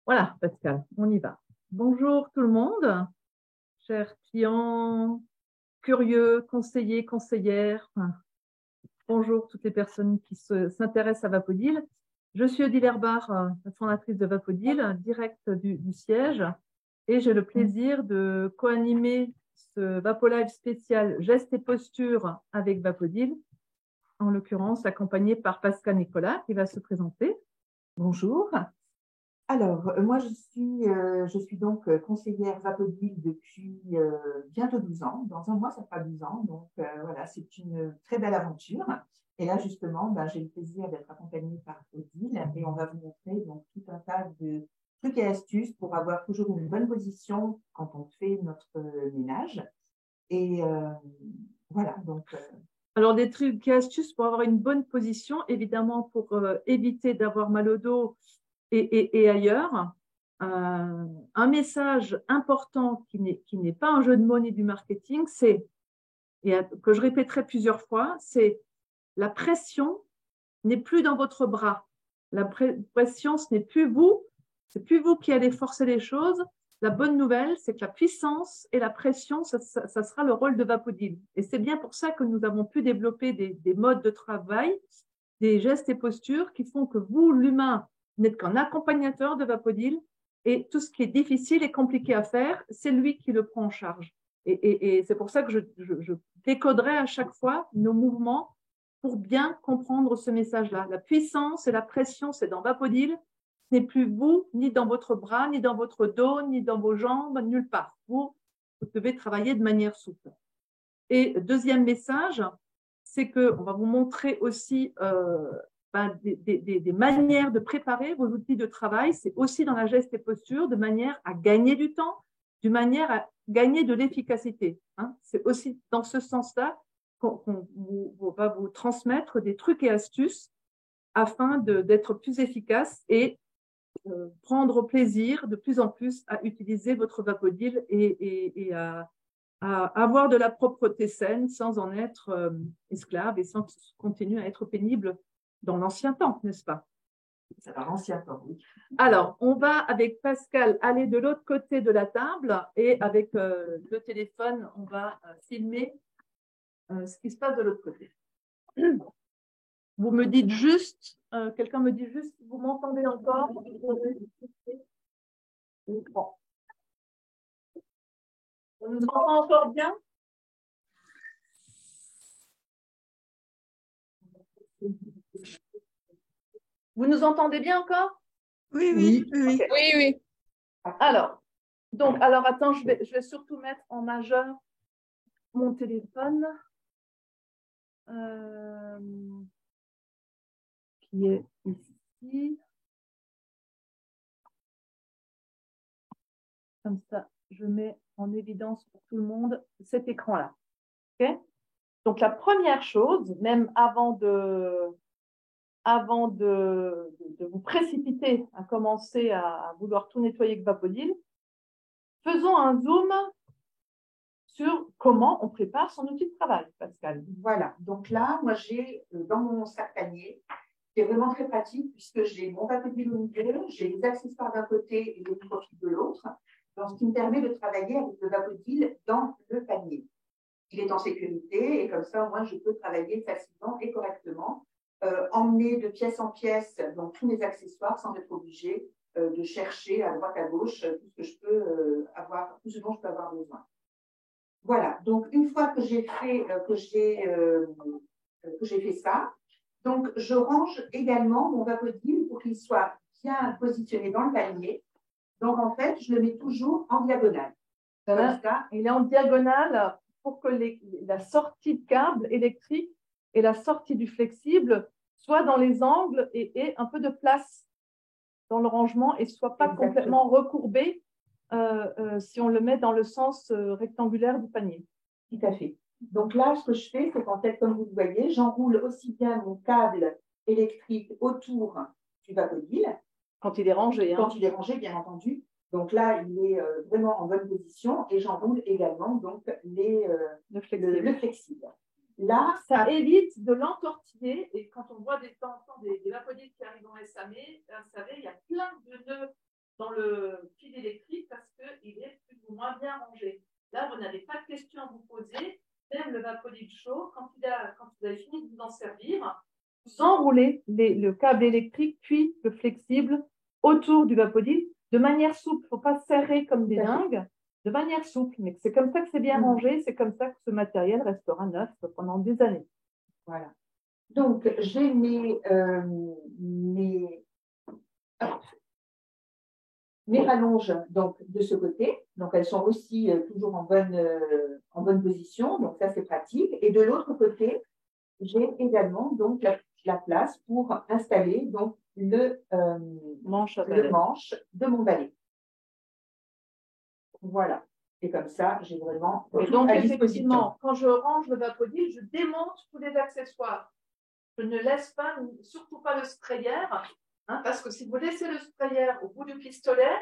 Voilà, Pascal, on y va. Bonjour tout le monde, chers clients, curieux, conseillers, conseillères. Bonjour toutes les personnes qui s'intéressent à Vapodil. Je suis Odile Herbart, la fondatrice de Vapodil, directe du siège, et j'ai le plaisir de co-animer ce Vapolive spécial gestes et postures avec Vapodil, en l'occurrence accompagné par Pascal Nicolas qui va se présenter. Bonjour. Alors, moi, je suis donc conseillère Vapodil depuis bientôt 12 ans. Dans un mois, ça fera 12 ans. Donc, voilà, c'est une très belle aventure. Et là, justement, ben, j'ai le plaisir d'être accompagnée par Odile et on va vous montrer donc, tout un tas de trucs et astuces pour avoir toujours une bonne position quand on fait notre ménage. Et voilà, donc… Alors, des trucs et astuces pour avoir une bonne position, évidemment, pour éviter d'avoir mal au dos et ailleurs. Un message important qui n'est pas un jeu de mots ni du marketing, c'est, et que je répéterai plusieurs fois, c'est la pression n'est plus dans votre bras. La pression, ce n'est plus vous, c'est plus vous qui allez forcer les choses. La bonne nouvelle, c'est que la puissance et la pression, ça sera le rôle de Vapodil. Et c'est bien pour ça que nous avons pu développer des modes de travail, des gestes et postures qui font que vous, l'humain, n'êtes qu'un accompagnateur de Vapodil et tout ce qui est difficile et compliqué à faire, c'est lui qui le prend en charge. Et c'est pour ça que je décoderai à chaque fois nos mouvements pour bien comprendre ce message-là. La puissance et la pression, c'est dans Vapodil. Ce n'est plus vous, ni dans votre bras, ni dans votre dos, ni dans vos jambes, nulle part. Vous devez travailler de manière souple. Et deuxième message, c'est qu'on va vous montrer aussi des manières de préparer vos outils de travail. C'est aussi dans la geste et posture, de manière à gagner du temps, de manière à gagner de l'efficacité. C'est aussi dans ce sens-là qu'on va vous transmettre des trucs et astuces afin d'être plus efficace et prendre plaisir de plus en plus à utiliser votre Vapodil et à avoir de la propreté saine sans en être esclave et sans continuer à être pénible dans l'ancien temps, n'est-ce pas? Ça va l'ancien temps, oui. Alors, on va avec Pascal aller de l'autre côté de la table et avec le téléphone, on va filmer ce qui se passe de l'autre côté. Vous me dites juste, quelqu'un me dit juste, vous m'entendez encore? Bon. On nous entend encore bien? Vous nous entendez bien encore? Oui, oui, oui, oui. Okay. Oui, oui. Alors attends, je vais surtout mettre en majeur mon téléphone qui est ici. Comme ça, je mets en évidence pour tout le monde cet écran-là. Okay. Donc, la première chose, même avant de vous précipiter à commencer à vouloir tout nettoyer avec Vapodil, faisons un zoom sur comment on prépare son outil de travail, Pascal. Voilà, donc là, moi j'ai dans mon sac panier, c'est vraiment très pratique puisque j'ai mon Vapodil au milieu, j'ai les accessoires d'un côté et les profils de l'autre, donc ce qui me permet de travailler avec le Vapodil dans le panier. Il est en sécurité et comme ça, au moins, je peux travailler facilement et correctement, emmener de pièce en pièce donc tous mes accessoires sans être obligé de chercher à droite à gauche tout ce que je peux avoir, tout ce dont je peux avoir besoin. Voilà, donc une fois que j'ai fait, ça, donc je range également mon Vapodil pour qu'il soit bien positionné dans le panier. Donc en fait, je le mets toujours en diagonale. Comme ça. Il est en diagonale pour que la sortie de câble électrique et la sortie du flexible soient dans les angles et aient un peu de place dans le rangement et ne soient pas complètement recourbé si on le met dans le sens rectangulaire du panier. Tout à fait. Donc là, ce que je fais, c'est qu'en fait, comme vous le voyez, j'enroule aussi bien mon câble électrique autour du Vapodil. Quand il est rangé. Quand il est rangé, bien entendu. Donc là, il est vraiment en bonne position et j'enroule également donc le flexible. Là, ça évite de l'entortiller et quand on voit des Vapodil qui arrivent en SAV, il y a plein de nœuds dans le fil électrique parce qu'il est plus ou moins bien rangé. Là, vous n'avez pas de questions à vous poser. Même le Vapolide chaud, quand vous avez fini de vous en servir, vous enroulez le câble électrique puis le flexible autour du Vapolide de manière souple. Il ne faut pas serrer comme des dingues, de manière souple. Mais c'est comme ça que c'est bien rangé, c'est comme ça que ce matériel restera neuf pendant des années. Voilà. Donc, j'ai mes rallonges donc, de ce côté. Donc, elles sont aussi toujours en bonne position. Donc, ça, c'est pratique. Et de l'autre côté, j'ai également donc la place pour installer donc, le manche de mon balai. Voilà. Et comme ça, j'ai vraiment et donc, effectivement, quand je range le Vapolide, je démonte tous les accessoires. Je ne laisse pas, surtout pas le sprayer, hein, parce que si vous laissez le sprayer au bout du pistolet,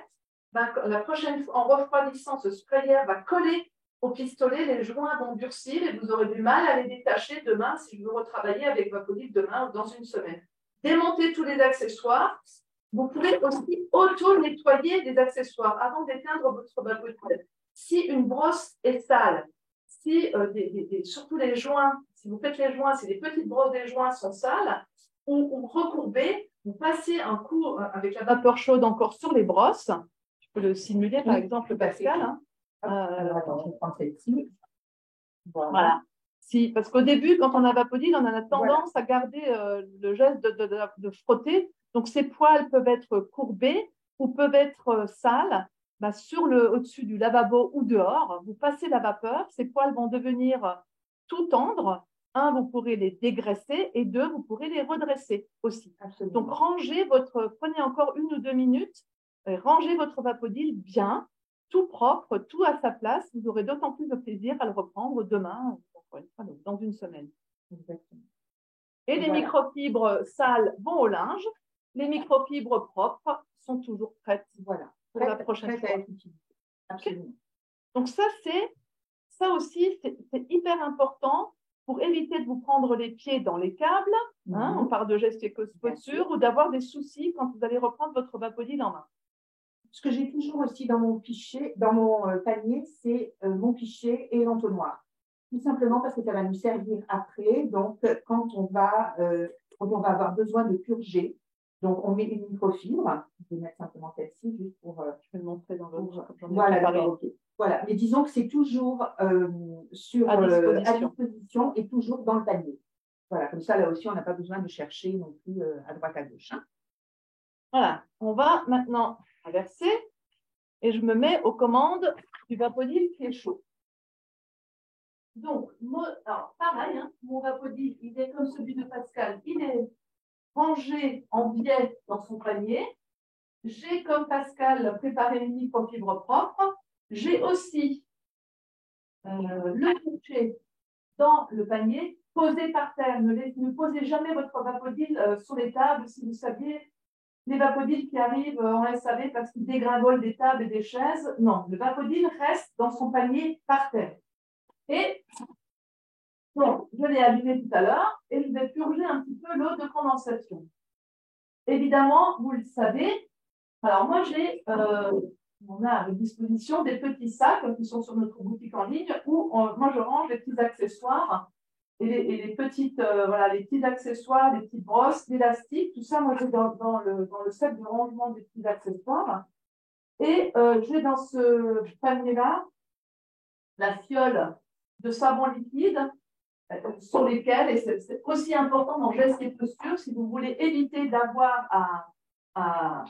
ben, la prochaine fois, en refroidissant, ce sprayer va coller au pistolet, les joints vont durcir et vous aurez du mal à les détacher demain si vous retravaillez avec Vapolide demain ou dans une semaine. Démontez tous les accessoires. Vous pouvez aussi auto-nettoyer les accessoires avant d'éteindre votre Vapolide. Si une brosse est sale, si surtout les joints, si vous faites les joints, si les petites brosses des joints sont sales ou recourbées, vous passez un coup avec la vapeur chaude encore sur les brosses. Je peux le simuler, par exemple, Pascal. Hein. Alors, attends, je vais prendre celle-ci. Voilà. Si, parce qu'au début, quand on a Vapolide, on a tendance à garder le geste de frotter. Donc, ces poils peuvent être courbés ou peuvent être sales. Bah, au-dessus du lavabo ou dehors, vous passez la vapeur, ces poils vont devenir tout tendres. Un, vous pourrez les dégraisser et deux, vous pourrez les redresser aussi. Absolument. Donc, prenez encore 1 ou 2 minutes, rangez votre Vapolide bien, tout propre, tout à sa place. Vous aurez d'autant plus de plaisir à le reprendre demain, dans une semaine. Exactement. Et les microfibres sales vont au linge. Les microfibres propres sont toujours prêtes. Voilà. Pour la prochaine fois. Absolument. Okay. Donc ça aussi, c'est hyper important pour éviter de vous prendre les pieds dans les câbles. Hein, on parle de gestes et postures ou d'avoir des soucis quand vous allez reprendre votre Vapolide en main. Ce que j'ai toujours aussi dans mon panier, c'est mon pichet et l'entonnoir. Tout simplement parce que ça va nous servir après. Donc, quand on va avoir besoin de purger, donc on met une microfibre. Je vais mettre simplement celle-ci juste pour. Je vais le montrer dans l'autre. Voilà, okay. Voilà. Mais disons que c'est toujours à disposition et toujours dans le panier. Voilà, comme ça, là aussi, on n'a pas besoin de chercher non plus à droite à gauche. Hein. Voilà, on va maintenant inverser et je me mets aux commandes du Vapolide qui est chaud. Donc, alors pareil, hein, mon Vapolide, il est comme celui de Pascal, il est rangé en biais dans son panier. J'ai, comme Pascal, préparé une microfibre propre. J'ai aussi le pichet dans le panier, posé par terre. Ne posez jamais votre Vapolide sur les tables si vous saviez les Vapodiles qui arrivent en SAV parce qu'ils dégringolent des tables et des chaises. Non, le Vapolide reste dans son panier par terre. Et donc, je l'ai allumé tout à l'heure et je vais purger un petit peu l'eau de condensation. Évidemment, vous le savez, alors moi on a à disposition des petits sacs qui sont sur notre boutique en ligne où moi je range les petits accessoires et les petites, les petits accessoires, les petites brosses, l'élastique, tout ça, moi j'ai dans le set de rangement des petits accessoires. Et j'ai dans ce panier-là la fiole de savon liquide sur lesquels, et c'est aussi important dans gestes et postures, si vous voulez éviter d'avoir à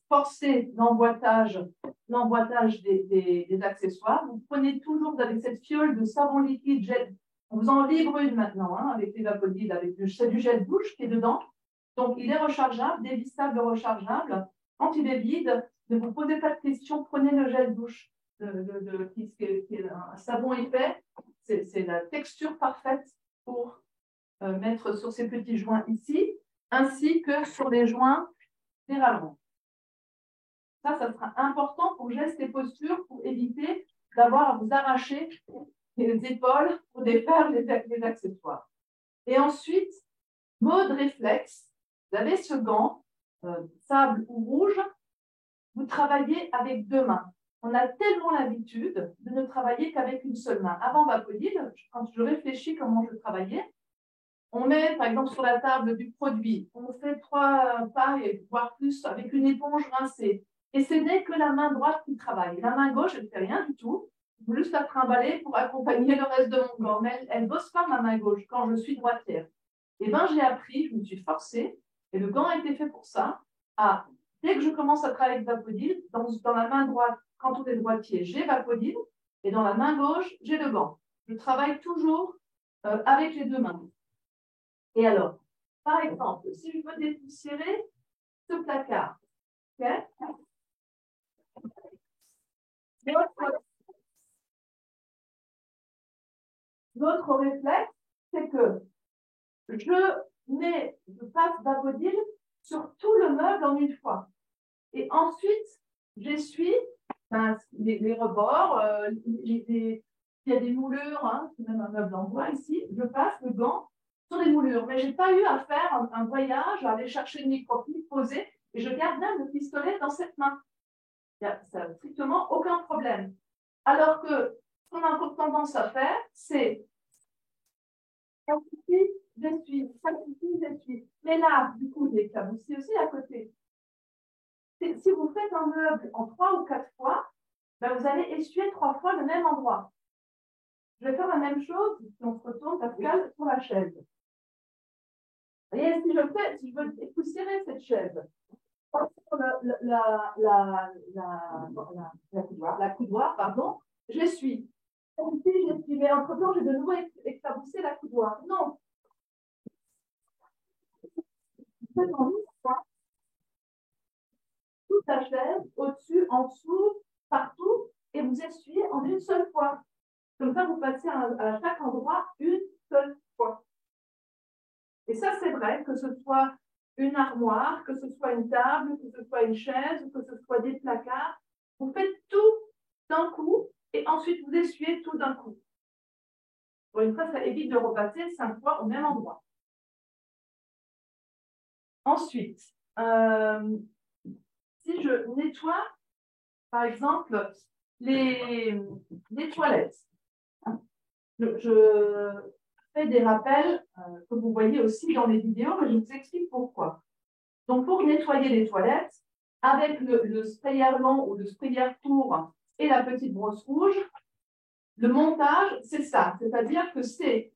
forcer l'emboîtage des accessoires, vous prenez toujours avec cette fiole de savon liquide, on vous en livre une maintenant, hein, avec les Vapolides, c'est du gel douche qui est dedans, donc il est rechargeable, dévissable, rechargeable. Quand il est vide, ne vous posez pas de questions, prenez le gel douche, qui est un savon épais. C'est la texture parfaite pour mettre sur ces petits joints ici, ainsi que sur les joints des rallonges. Ça sera important pour gestes et postures, pour éviter d'avoir à vous arracher les épaules pour défaire les accessoires. Et ensuite, mode réflexe, vous avez ce gant, sable ou rouge, vous travaillez avec deux mains. On a tellement l'habitude de ne travailler qu'avec une seule main. Avant Vapodil, quand je réfléchis comment je travaillais, on met, par exemple, sur la table du produit, on fait 3 pailles, voire plus, avec une éponge rincée. Et ce n'est que la main droite qui travaille. La main gauche, elle ne fait rien du tout. Je veux juste la trimballer pour accompagner le reste de mon corps. Mais elle ne bosse pas ma main gauche quand je suis droitière. Et bien, j'ai appris, je me suis forcée, et le gant a été fait pour ça, dès que je commence à travailler avec Vapodil, dans la main droite, quand on est droitier, j'ai Vapodil, et dans la main gauche, j'ai le gant. Je travaille toujours avec les deux mains. Et alors, par exemple, si je veux dépoussiérer ce placard, okay, l'autre réflexe, c'est que je passe Vapodil sur tout le meuble en une fois. Et ensuite, j'essuie les rebords, il y a des moulures, hein, c'est même un meuble en bois ici, je passe le gant sur les moulures. Mais je n'ai pas eu à faire un voyage, à aller chercher une microfibre, poser, et je garde même le pistolet dans cette main. Ça n'a strictement aucun problème. Alors que ce qu'on a encore tendance à faire, c'est ça suffit, j'essuie, ça suffit, j'essuie. Mais là, du coup, j'ai éclaboussé aussi à côté. Si vous faites un meuble en 3 ou 4 fois, ben vous allez essuyer 3 fois le même endroit. Je vais faire la même chose si on se retourne, Pascal, sur la chaise. Vous voyez, si je veux dépoussiérer cette chaise, sur la coudoir, pardon, j'essuie. Ici, j'essuie, mais entre-temps, j'ai de nouveau éclaboussé la coudoir. Non. Faites en une fois, toute la chaise, au-dessus, en dessous, partout, et vous essuyez en une seule fois. Comme ça, vous passez à chaque endroit une seule fois. Et ça, c'est vrai, que ce soit une armoire, que ce soit une table, que ce soit une chaise, que ce soit des placards, vous faites tout d'un coup et ensuite vous essuyez tout d'un coup. Pour une fois, ça évite de repasser 5 fois au même endroit. Ensuite, si je nettoie, par exemple, les toilettes, je fais des rappels que vous voyez aussi dans les vidéos, mais je vous explique pourquoi. Donc, pour nettoyer les toilettes, avec le sprayer long ou le sprayer court et la petite brosse rouge, le montage, c'est ça. C'est-à-dire que c'est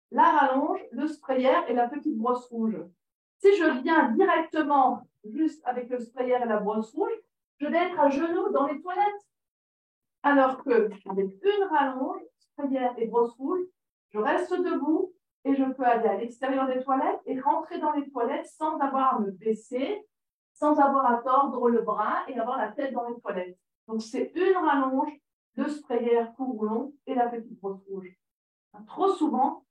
la rallonge, le sprayer et la petite brosse rouge. Si je viens directement juste avec le sprayer et la brosse rouge, je vais être à genoux dans les toilettes. Alors qu'avec une rallonge, sprayer et brosse rouge, je reste debout et je peux aller à l'extérieur des toilettes et rentrer dans les toilettes sans avoir à me baisser, sans avoir à tordre le bras et avoir la tête dans les toilettes. Donc, c'est une rallonge, le sprayer court ou long et la petite brosse rouge. Trop souvent,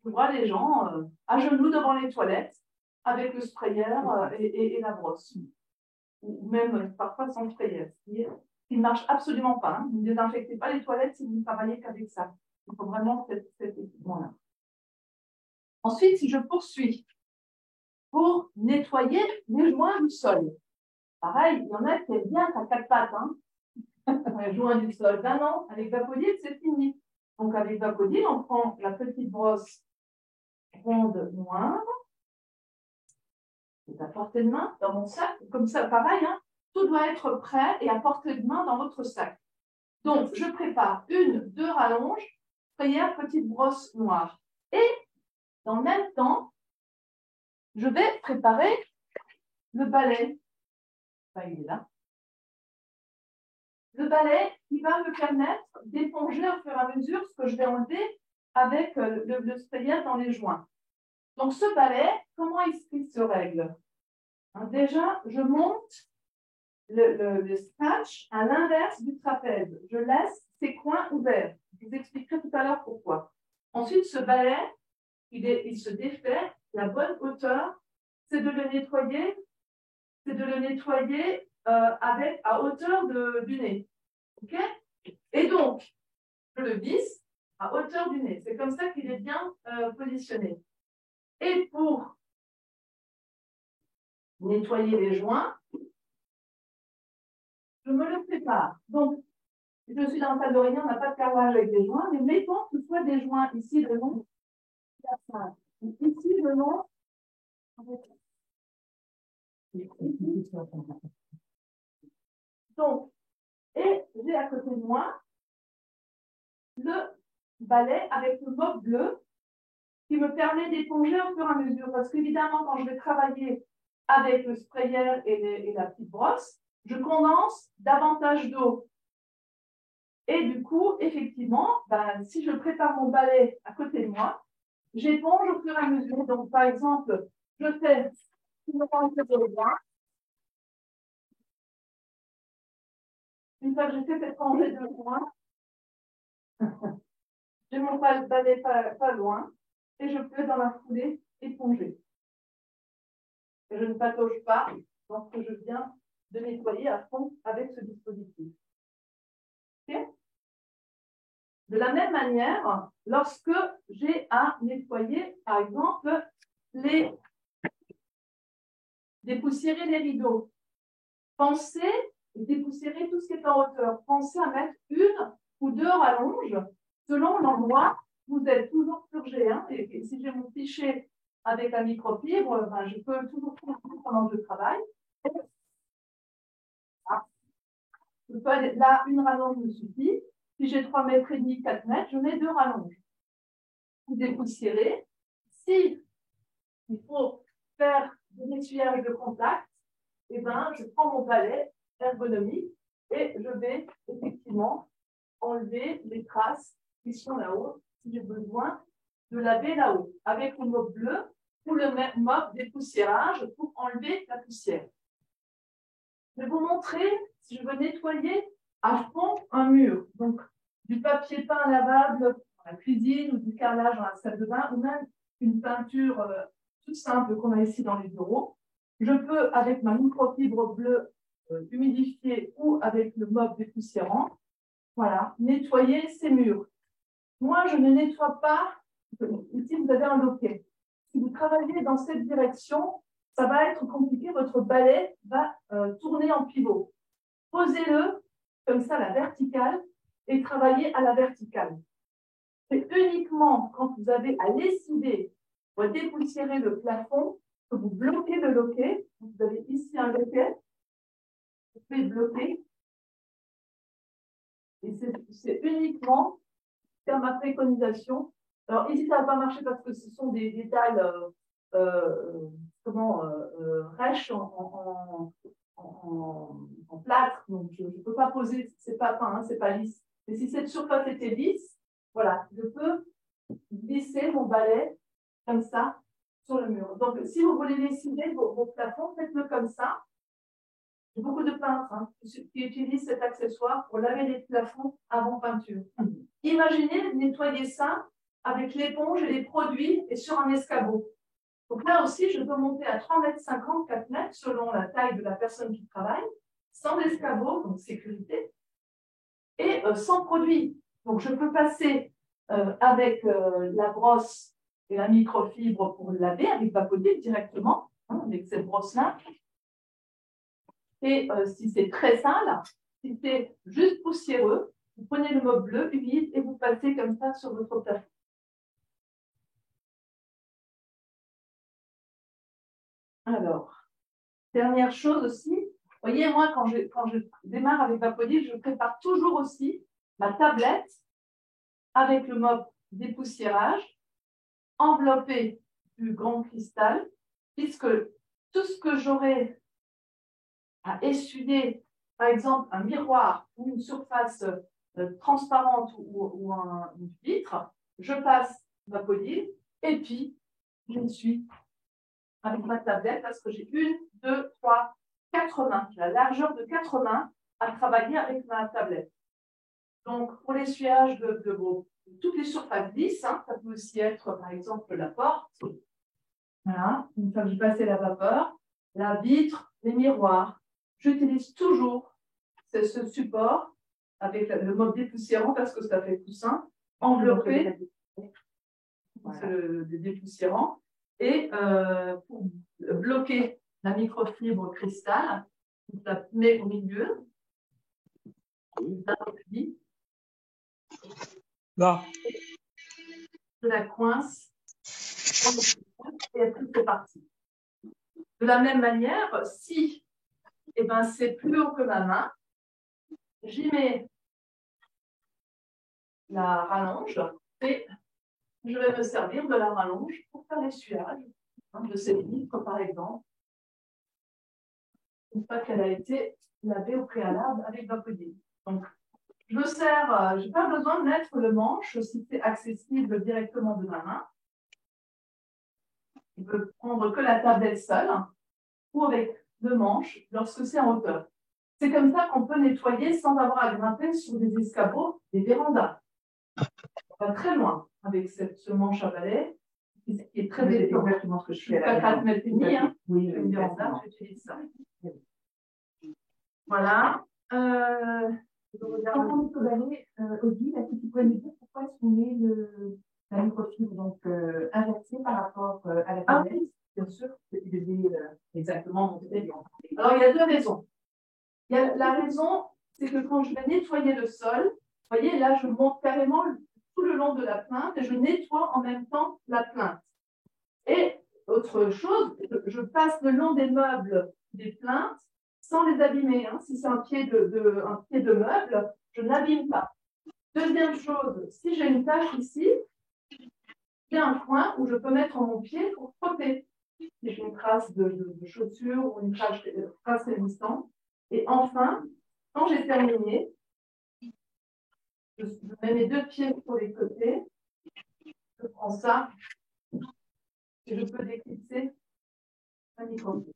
je vois les gens à genoux devant les toilettes avec le sprayer et la brosse. Ou même parfois sans sprayer. Il ne marche absolument pas. Hein. Vous ne désinfectez pas les toilettes si vous ne travaillez qu'avec ça. Il faut vraiment cet équipement-là. Ensuite, si je poursuis pour nettoyer les joints du sol. Pareil, il y en a qui aiment bien à 4 pattes. Hein. Les joints du sol. Ben non, avec Vapodil, c'est fini. Donc, avec Vapodil, on prend la petite brosse ronde noire. C'est à portée de main dans mon sac. Comme ça, pareil, hein, tout doit être prêt et à portée de main dans votre sac. Donc, je prépare 2 rallonges, sprayer, petite brosse noire. Et dans le même temps, je vais préparer le balai. Enfin, il est là. Le balai qui va me permettre d'éponger au fur et à mesure ce que je vais enlever avec le sprayer dans les joints. Donc, ce balai, comment est-ce qu'il se règle? Déjà, je monte le scratch à l'inverse du trapèze. Je laisse ses coins ouverts. Je vous expliquerai tout à l'heure pourquoi. Ensuite, ce balai, il se défait. La bonne hauteur, c'est de le nettoyer. C'est de le nettoyer à hauteur du nez. OK? Et donc, je le visse à hauteur du nez. C'est comme ça qu'il est bien positionné. Et pour nettoyer les joints, je me le prépare. Donc, je suis dans la salle de réunion, on n'a pas de carrelage avec des joints, mais mettons que ce soit des joints ici le long, ici le long. Donc, et j'ai à côté de moi le balai avec le mop bleu qui me permet d'éponger au fur et à mesure. Parce qu'évidemment, quand je vais travailler avec le sprayer et la petite brosse, je condense davantage d'eau. Et du coup, effectivement, ben, si je prépare mon balai à côté de moi, j'éponge au fur et à mesure. Donc, par exemple, je fais une fois que j'ai fait cette rangée de loin, j'ai mon balai pas loin et je peux dans la foulée éponger. Et je ne patauge pas lorsque je viens de nettoyer à fond avec ce dispositif. Okay. De la même manière, lorsque j'ai à nettoyer, par exemple, dépoussiérer les rideaux, pensez dépoussiérer tout ce qui est en hauteur. Pensez à mettre une ou deux rallonges selon l'endroit où vous êtes toujours purgé. Hein, et si j'ai mon fichier avec la microfibre, ben, je peux toujours purger pendant que je travaille. Je peux aller là, une rallonge me suffit. Si j'ai 3,5 mètres, 4 mètres, je mets 2 rallonges. Vous dépoussiérez. Si il faut faire des essuyages de contact, eh ben, je prends mon balai ergonomique et je vais effectivement enlever les traces qui sont là-haut si j'ai besoin de laver là-haut avec le mop bleu ou le mop dépoussiérage pour enlever la poussière. Je vais vous montrer si je veux nettoyer à fond un mur. Donc, du papier peint lavable dans la cuisine ou du carrelage dans la salle de bain ou même une peinture toute simple qu'on a ici dans les bureaux. Je peux, avec ma microfibre bleue humidifiée ou avec le mop dépoussiérant, voilà, nettoyer ces murs. Moi, je ne nettoie pas. Ici, vous avez un loquet. Si vous travaillez dans cette direction, ça va être compliqué. Votre balai va tourner en pivot. Posez-le comme ça, la verticale, et travaillez à la verticale. C'est uniquement quand vous avez à lessiver ou à dépoussiérer le plafond que vous bloquez le loquet. Vous avez ici un loquet. Vous pouvez bloquer. Et c'est uniquement faire ma préconisation. Alors, ici, ça ne va pas marcher parce que ce sont des détails rêches en plâtre. Donc, je ne peux pas poser, c'est pas peint, hein, c'est pas lisse. Mais si cette surface était lisse, voilà, je peux glisser mon balai comme ça sur le mur. Donc, si vous voulez lessiver vos plafonds, faites-le comme ça. Il y a beaucoup de peintres qui utilisent cet accessoire pour laver les plafonds avant peinture. Imaginez nettoyer ça avec l'éponge et les produits et sur un escabeau. Donc là aussi, je peux monter à 3,50 m, 4 mètres selon la taille de la personne qui travaille, sans escabeau, donc sécurité, et sans produit. Donc je peux passer avec la brosse et la microfibre pour laver avec Vapodil directement, avec cette brosse-là. Et si c'est très sale, si c'est juste poussiéreux, vous prenez le mop bleu humide et vous passez comme ça sur votre plafond. Alors, dernière chose aussi, vous voyez, moi, quand je démarre avec Vapodil, je prépare toujours aussi ma tablette avec le mop dépoussiérage, enveloppé du grand cristal, puisque tout ce que j'aurai à essuyer, par exemple un miroir ou une surface transparente ou une vitre, je passe Vapodil et puis je suis avec ma tablette parce que j'ai 1, 2, 3, 4 mains. J'ai la largeur de 4 mains à travailler avec ma tablette. Donc, pour l'essuyage de toutes les surfaces lisses, ça peut aussi être, par exemple, la porte. Voilà, une fois que j'ai passé la vapeur, la vitre, les miroirs. J'utilise toujours ce support avec le mode dépoussiérant parce que ça fait coussin, enveloppé, voilà. Le dépoussiérant. Et pour bloquer la microfibre cristal, je la mets au milieu Là. Je la coince et après c'est parti. De la même manière, si c'est plus haut que ma main, j'y mets la rallonge et je vais me servir de la rallonge pour faire l'essuyage de ces livres, par exemple, une fois qu'elle a été lavée au préalable avec Vapodil. Donc, je me sers, je n'ai pas besoin de mettre le manche si c'est accessible directement de ma main. Je peux prendre que la tablette seule ou avec le manche lorsque c'est en hauteur. C'est comme ça qu'on peut nettoyer sans avoir à grimper sur des escabeaux, des vérandas. On va très loin avec ce manche à balai, qui est très délicat. C'est exactement ce que je fais à 4 mètres et demi, hein. Oui, Une véranda, j'utilise ça. Voilà. Avant de balai, Odile, est-ce que tu pourrais nous dire pourquoi est-ce qu'on met la microfibre donc inversée par rapport à la tablette? Oui, bien sûr, exactement mon bien. Alors, il y a deux raisons. La raison, c'est que quand je vais nettoyer le sol, vous voyez, là, je monte carrément tout le long de la plainte et je nettoie en même temps la plainte. Et autre chose, je passe le long des meubles des plaintes sans les abîmer. Hein. Si c'est un pied de meuble, je n'abîme pas. Deuxième chose, si j'ai une tache ici, j'ai un coin où je peux mettre mon pied pour frotter. Si j'ai une trace de chaussure ou une trace résistante. Et enfin, quand j'ai terminé, je mets mes deux pieds sur les côtés, je prends ça et je peux déclipser un micro.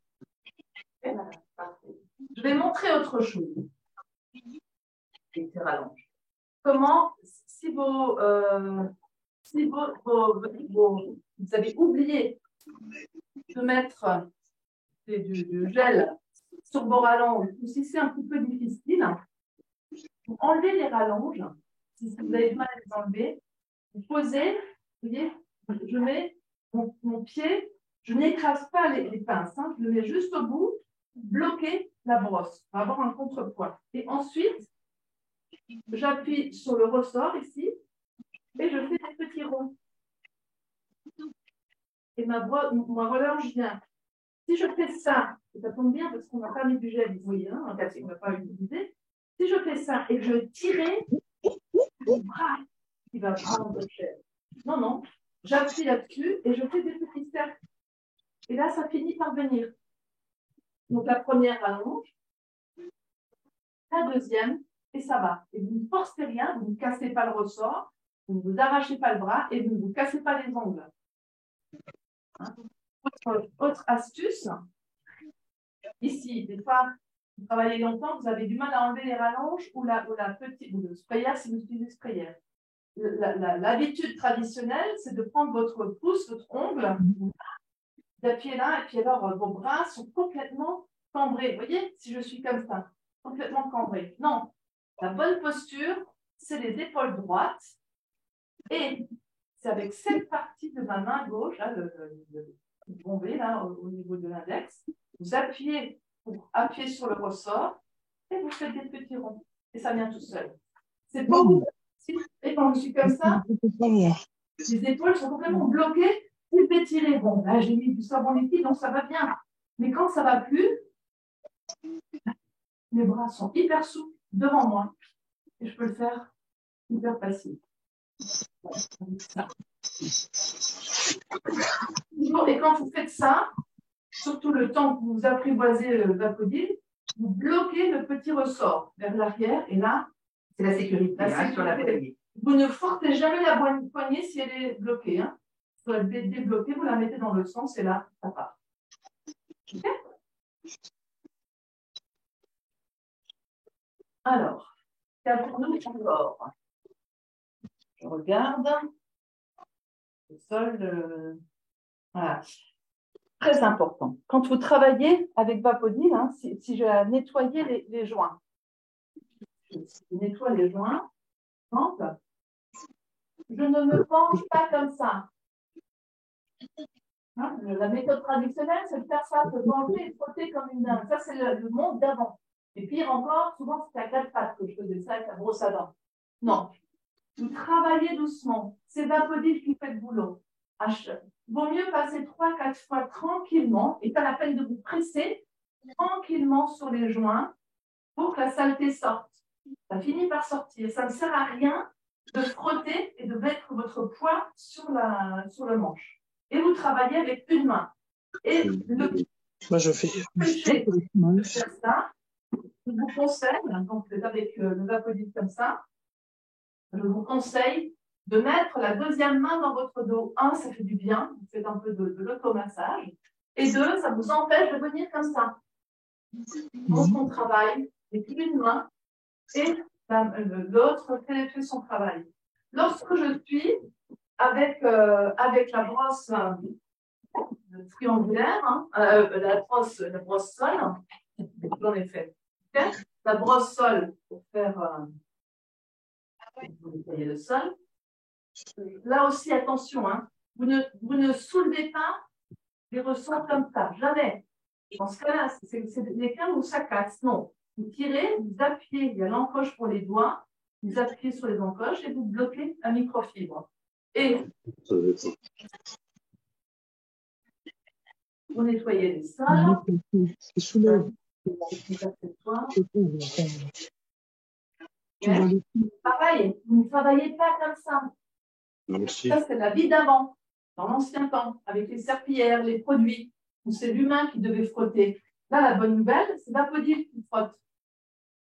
Voilà, parfait. Je vais montrer autre chose. Comment, si vous avez oublié de mettre du gel sur vos rallonges, ou si c'est un petit peu difficile, vous enlevez les rallonges. Si vous avez du mal à les enlever, vous posez, vous voyez, je mets mon pied, je n'écrase pas les pinces, hein, je le mets juste au bout, bloquer la brosse, pour avoir un contrepoids. Et ensuite, j'appuie sur le ressort ici et je fais des petits ronds. Et ma relâche vient. Si je fais ça, et ça tombe bien parce qu'on n'a pas mis du gel ici, hein, on n'a pas utilisé. Si je fais ça et que je tirais, le bras qui va prendre le gel. Non, non. J'appuie là-dessus et je fais des petits cercles. Et là, ça finit par venir. Donc, la première allonge, la deuxième, et ça va. Et vous ne forcez rien, vous ne cassez pas le ressort, vous ne vous arrachez pas le bras et vous ne vous cassez pas les ongles. Hein? Autre astuce, ici, des fois, vous travaillez longtemps, vous avez du mal à enlever les rallonges ou le sprayer si vous utilisez le sprayer. L'habitude traditionnelle, c'est de prendre votre pouce, votre ongle, d'appuyer là, et puis alors vos bras sont complètement cambrés. Vous voyez, si je suis comme ça, complètement cambré. Non, la bonne posture, c'est les épaules droites, et c'est avec cette partie de ma main gauche, là, le bombé, là, au niveau de l'index, vous appuyez pour appuyer sur le ressort, et vous faites des petits ronds. Et ça vient tout seul. C'est beaucoup. Et quand je suis comme ça, les épaules sont complètement bloquées. Vous étirez. Bon, là, j'ai mis du savon liquide, donc ça va bien. Mais quand ça ne va plus, mes bras sont hyper souples devant moi. Et je peux le faire hyper facile. Et quand vous faites ça, surtout le temps que vous apprivoisez le Vapodil, vous bloquez le petit ressort vers l'arrière. Et là, c'est la sécurité. Sur la poignée. Vous ne forcez jamais la poignée si elle est bloquée. Hein. Si elle est débloquée, vous la mettez dans le sens et là, ça part. Okay. Alors, qu'avons-nous encore? Je regarde. Le sol. Voilà. Très important. Quand vous travaillez avec Vapodil, hein, si je nettoyais les joints, je nettoie les joints, je ne me penche pas comme ça. Hein, la méthode traditionnelle, c'est de faire ça, de pencher et de frotter comme une dinde. Ça, c'est le monde d'avant. Et pire encore, souvent c'était à 4 pattes que je faisais ça avec la brosse à dents. Non, vous travaillez doucement. C'est Vapodil qui fait le boulot. Vaut mieux passer 3-4 fois tranquillement, et pas la peine de vous presser, tranquillement sur les joints pour que la saleté sorte. Ça finit par sortir. Ça ne sert à rien de frotter et de mettre votre poids sur le manche. Et vous travaillez avec une main. Et Moi, je fais. de faire ça, je vous conseille, donc avec le Vapodil comme ça, je vous conseille de mettre la deuxième main dans votre dos. Un, ça fait du bien, vous faites un peu de l'automassage. Et deux, ça vous empêche de venir comme ça. Donc, on travaille avec une main et l'autre fait son travail. Lorsque je suis avec la brosse triangulaire, la brosse sol, j'en ai fait. Okay, la brosse sol pour faire vous nettoyer le sol. Là aussi, attention, hein, vous ne soulevez pas les ressorts comme ça, jamais. Dans ce cas-là, c'est les cas où ça casse. Non, vous tirez, vous appuyez, il y a l'encoche pour les doigts, vous appuyez sur les encoches et vous bloquez la microfibre. Et vous nettoyez les sols. Pareil, vous ne travaillez pas comme ça. Ça, c'est la vie d'avant, dans l'ancien temps, avec les serpillères, les produits, où c'est l'humain qui devait frotter. Là, la bonne nouvelle, c'est Vapodil qui frotte.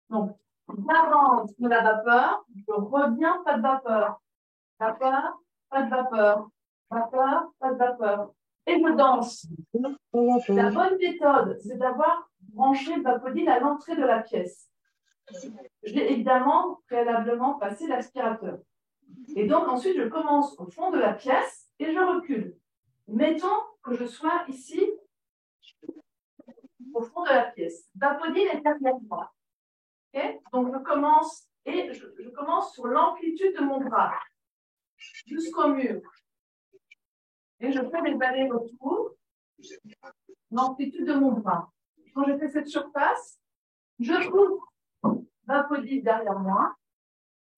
Donc, j'avance de la vapeur, je reviens, pas de vapeur. Vapeur, pas de vapeur. Vapeur, pas de vapeur. Et je danse. La bonne méthode, c'est d'avoir branché le Vapodil à l'entrée de la pièce. J'ai évidemment préalablement passé l'aspirateur. Et donc, ensuite, je commence au fond de la pièce et je recule. Mettons que je sois ici, au fond de la pièce. Vapodil est derrière moi. Okay, donc, je commence et je commence sur l'amplitude de mon bras jusqu'au mur. Et je fais des allers-retours, l'amplitude de mon bras. Quand je fais cette surface, je couvre Vapodil derrière moi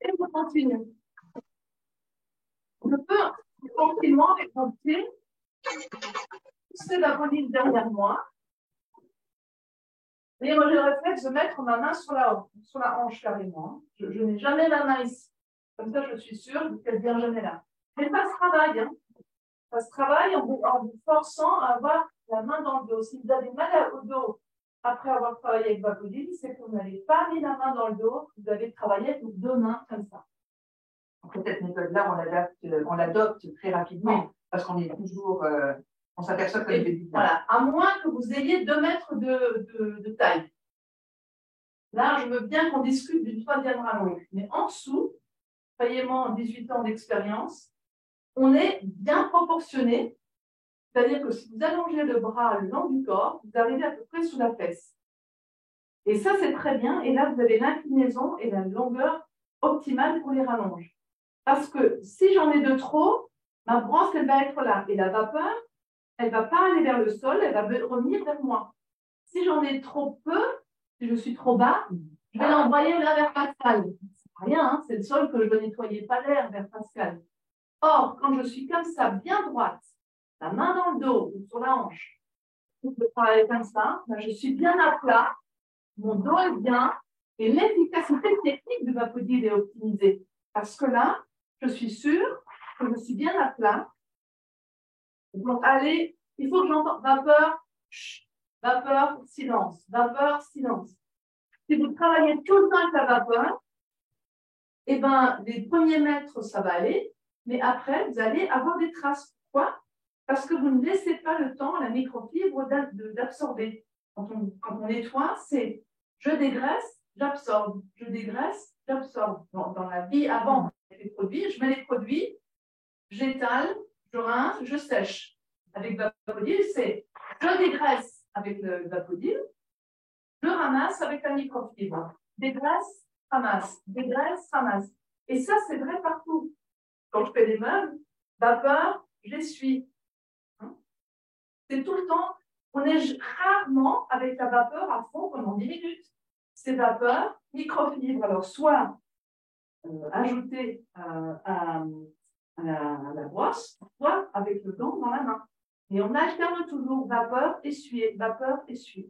et je continue. Je peux tranquillement écouter pousser Vapodil derrière moi. Et moi, j'ai le réflexe de mettre ma main sur la hanche carrément. Je n'ai jamais la main ici. Comme ça, je suis sûre qu'elle vient jamais là. Mais ça se travaille. Hein. Ça se travaille en vous forçant à avoir la main dans le dos. Si vous avez mal au dos après avoir travaillé avec Vapodil, c'est que vous n'avez pas mis la main dans le dos. Vous avez travaillé avec vos deux mains comme ça. Après, cette méthode-là, on l'adopte très rapidement parce qu'on est toujours... on s'aperçoit que voilà, à moins que vous ayez 2 mètres de taille. Là, je veux bien qu'on discute d'une 3e rallonge. Mais en dessous, croyez-moi, 18 ans d'expérience, on est bien proportionné. C'est-à-dire que si vous allongez le bras le long du corps, vous arrivez à peu près sous la fesse. Et ça, c'est très bien. Et là, vous avez l'inclinaison et la longueur optimale pour les rallonges. Parce que si j'en ai de trop, ma brosse, elle va être là. Et la vapeur, elle ne va pas aller vers le sol, elle va revenir vers moi. Si j'en ai trop peu, si je suis trop bas, je vais l'envoyer là vers Pascal. C'est rien, hein, c'est le sol que je veux nettoyer, pas l'air vers Pascal. Or, quand je suis comme ça, bien droite, la main dans le dos ou sur la hanche, je travaille comme ça, là, je suis bien à plat, mon dos est bien, et l'efficacité technique de Vapodil est optimisée. Parce que là, je suis sûre que je suis bien à plat. Donc, allez, il faut que j'entende vapeur, vapeur, silence, vapeur, silence. Si vous travaillez tout le temps avec la vapeur, eh ben, les premiers mètres, ça va aller, mais après, vous allez avoir des traces. Pourquoi? Parce que vous ne laissez pas le temps à la microfibre d'absorber. Quand on nettoie, c'est je dégraisse, j'absorbe, je dégraisse, j'absorbe. Dans la vie avant les produits, je mets les produits, j'étale, je rince, je sèche. Avec Vapodil, c'est je dégraisse avec le Vapodil, je ramasse avec la microfibre. Dégraisse, ramasse, dégraisse, ramasse. Et ça, c'est vrai partout. Quand je fais des meubles, vapeur, j'essuie. C'est tout le temps. On est rarement avec la vapeur à fond pendant 10 minutes. ces vapeurs, microfibres, alors soit ajoutées à la brosse, soit avec le gant dans la main. Et on alterne toujours vapeur, essuyer, vapeur, essuyer.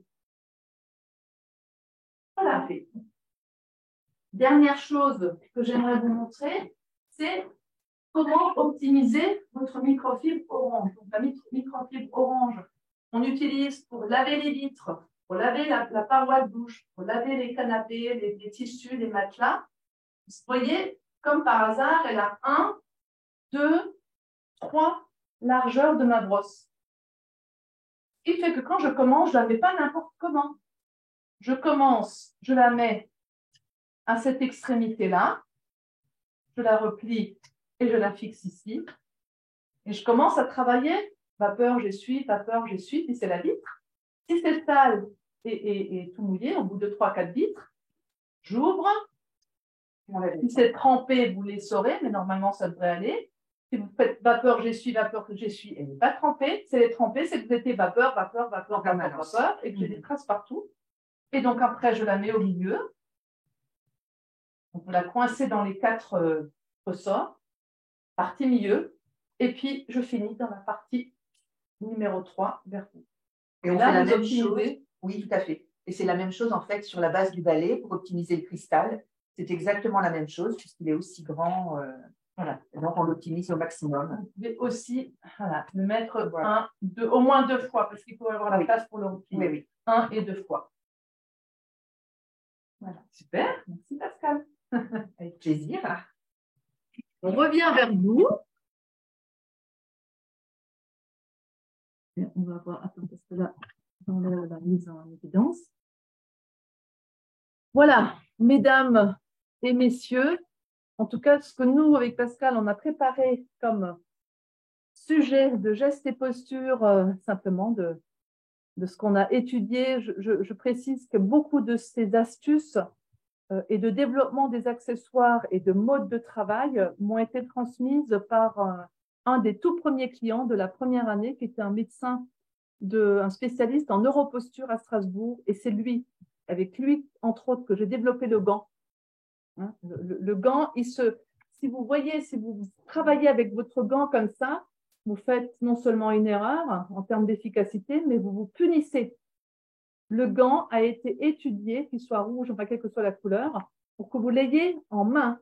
Voilà. Dernière chose que j'aimerais vous montrer, c'est comment optimiser votre microfibre orange. Donc, la microfibre orange, on utilise pour laver les vitres, pour laver la paroi de douche, pour laver les canapés, les tissus, les matelas. Vous voyez, comme par hasard, elle a 1, 2, 3 largeurs de ma brosse. Ce qui fait que quand je commence, je ne la mets pas n'importe comment. Je commence, je la mets à cette extrémité-là, je la replie et je la fixe ici. Et je commence à travailler, vapeur, j'essuie, puis c'est la vitre. Si c'est sale et tout mouillé, au bout de 3-4 vitres, j'ouvre. Si c'est trempé, vous les saurez, mais normalement, ça devrait aller. Si vous faites vapeur, j'essuie, elle n'est pas trempée. Si elle est trempée, c'est que vous étiez vapeur, et que j'ai des traces partout. Et donc, après, je la mets au milieu. Donc, vous la coincez dans les 4 ressorts, partie milieu. Et puis, je finis dans la partie numéro 3 vers vous. Et on fait la même chose. Oui, tout à fait. Et c'est la même chose, en fait, sur la base du balai pour optimiser le cristal. C'est exactement la même chose, puisqu'il est aussi grand. Voilà. Et donc, on l'optimise au maximum. Vous pouvez aussi le mettre au moins 2 fois, parce qu'il faut avoir la place pour le replier. Oui. 1 et 2 fois. Voilà. Super. Merci, Pascal. Avec plaisir. On revient vers vous. Et on va voir. Attends, parce que là, on a la mise en évidence. Voilà, mesdames et messieurs, en tout cas, ce que nous, avec Pascal, on a préparé comme sujet de gestes et postures, simplement de ce qu'on a étudié. Je précise que beaucoup de ces astuces et de développement des accessoires et de modes de travail m'ont été transmises par un des tout premiers clients de la première année, qui était un médecin, un spécialiste en neuroposture à Strasbourg. Et c'est lui, avec lui, entre autres, que j'ai développé le gant. Le gant, si vous travaillez avec votre gant comme ça, vous faites non seulement une erreur en termes d'efficacité, mais vous vous punissez. Le gant a été étudié, qu'il soit rouge, enfin quelle que soit la couleur, pour que vous l'ayez en main.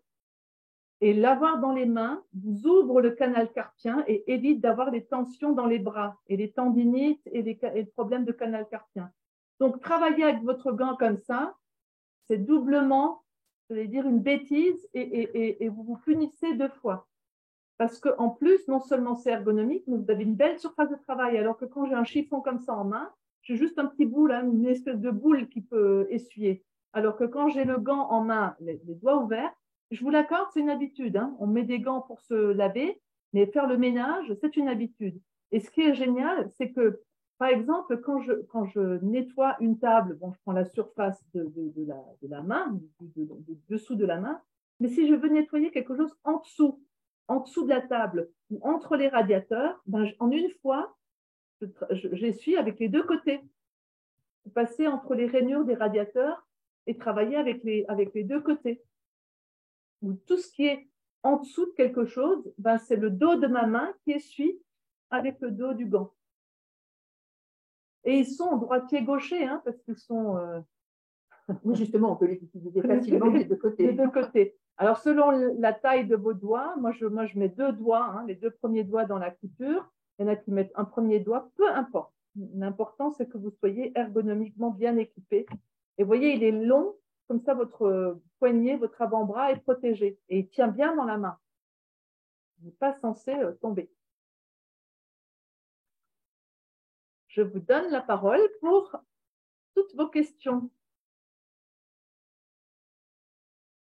Et l'avoir dans les mains vous ouvre le canal carpien et évite d'avoir des tensions dans les bras et les tendinites et les problèmes de canal carpien. Donc, travailler avec votre gant comme ça, c'est doublement, je vais dire, une bêtise et vous vous punissez 2 fois. Parce qu'en plus, non seulement c'est ergonomique, mais vous avez une belle surface de travail. Alors que quand j'ai un chiffon comme ça en main, j'ai juste un petit bout, là, une espèce de boule qui peut essuyer. Alors que quand j'ai le gant en main, les doigts ouverts, je vous l'accorde, c'est une habitude. Hein. On met des gants pour se laver, mais faire le ménage, c'est une habitude. Et ce qui est génial, c'est que, par exemple, quand je nettoie une table, bon, je prends la surface de la main, du dessous de la main, mais si je veux nettoyer quelque chose en dessous de la table ou entre les radiateurs, en une fois, j'essuie avec les 2 côtés. Passer entre les rainures des radiateurs et travailler avec les 2 côtés. Ou tout ce qui est en dessous de quelque chose, c'est le dos de ma main qui essuie avec le dos du gant. Et ils sont droitier-gaucher, hein, parce qu'ils sont… Oui, justement, on peut les utiliser facilement des 2 côtés. Des 2 côtés. Alors, selon la taille de vos doigts, moi je mets 2 doigts, hein, les 2 premiers doigts dans la couture. Il y en a qui mettent un premier doigt, peu importe. L'important, c'est que vous soyez ergonomiquement bien équipé. Et vous voyez, il est long, comme ça, votre poignet, votre avant-bras est protégé. Et il tient bien dans la main. Il n'est pas censé tomber. Je vous donne la parole pour toutes vos questions.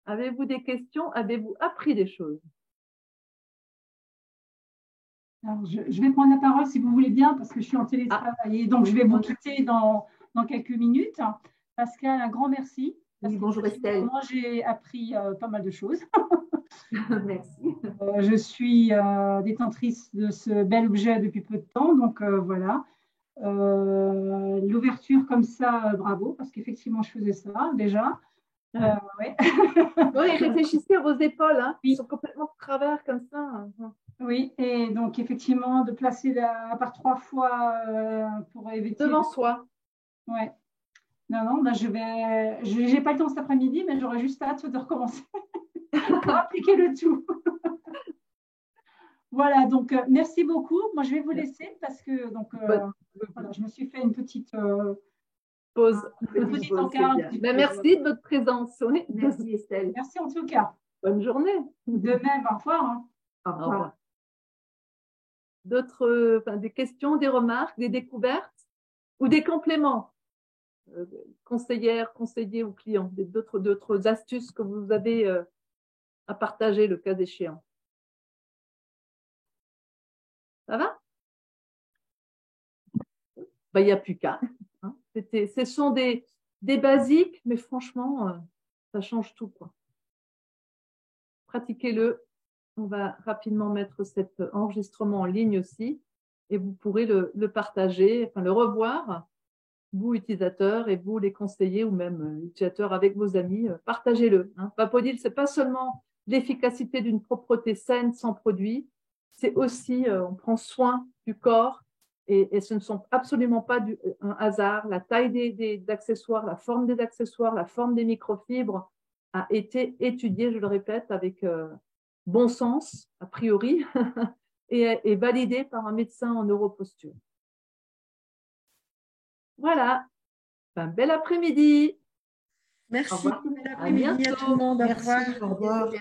Avez-vous des questions? Avez-vous appris des choses? Alors, je vais prendre la parole si vous voulez bien, parce que je suis en télétravail. Donc, je vais vous quitter dans quelques minutes. Pascal, un grand merci. Oui, bonjour Estelle. Moi, j'ai appris pas mal de choses. Merci. Je suis détentrice de ce bel objet depuis peu de temps. Donc, voilà. l'ouverture comme ça, bravo, parce qu'effectivement, je faisais ça déjà. Ouais. Oui, réfléchissez à vos épaules, hein, Oui. qui sont complètement de travers comme ça. Oui, et donc effectivement, de placer la par 3 fois pour éviter. Devant soi. Ouais. Non, non, bah, j'ai pas le temps cet après-midi, mais j'aurais juste hâte de recommencer pour appliquer le tout. Voilà, donc merci beaucoup. Moi, je vais vous laisser parce que donc voilà, je me suis fait une petite Pause. petite Pause, encart. c'est bien. Ben, merci de votre présence. Oui. Merci Estelle. Merci en tout cas. Bonne journée. De même, au revoir. Hein. Au Au revoir. revoir. D'autres, des questions, des remarques, des découvertes ou des compléments, conseillères, conseillers ou clients, d'autres astuces que vous avez à partager le cas échéant. Ça va? Ben, il n'y a plus qu'à. Hein. Ce sont des basiques, mais franchement, ça change tout, quoi. Pratiquez-le. On va rapidement mettre cet enregistrement en ligne aussi et vous pourrez le partager, enfin le revoir, vous utilisateurs et vous les conseillers ou même utilisateurs avec vos amis, partagez-le. Hein. Papodil, c'est pas seulement l'efficacité d'une propreté saine sans produit, c'est aussi on prend soin du corps et ce ne sont absolument pas un hasard. La taille des accessoires, la forme des accessoires, la forme des microfibres a été étudiée, je le répète, avec bon sens, a priori, et validé par un médecin en neuroposture. Voilà. Ben, bel après-midi. Merci. Au revoir. Bel après-midi à tout le monde. Au Merci. revoir. Au revoir.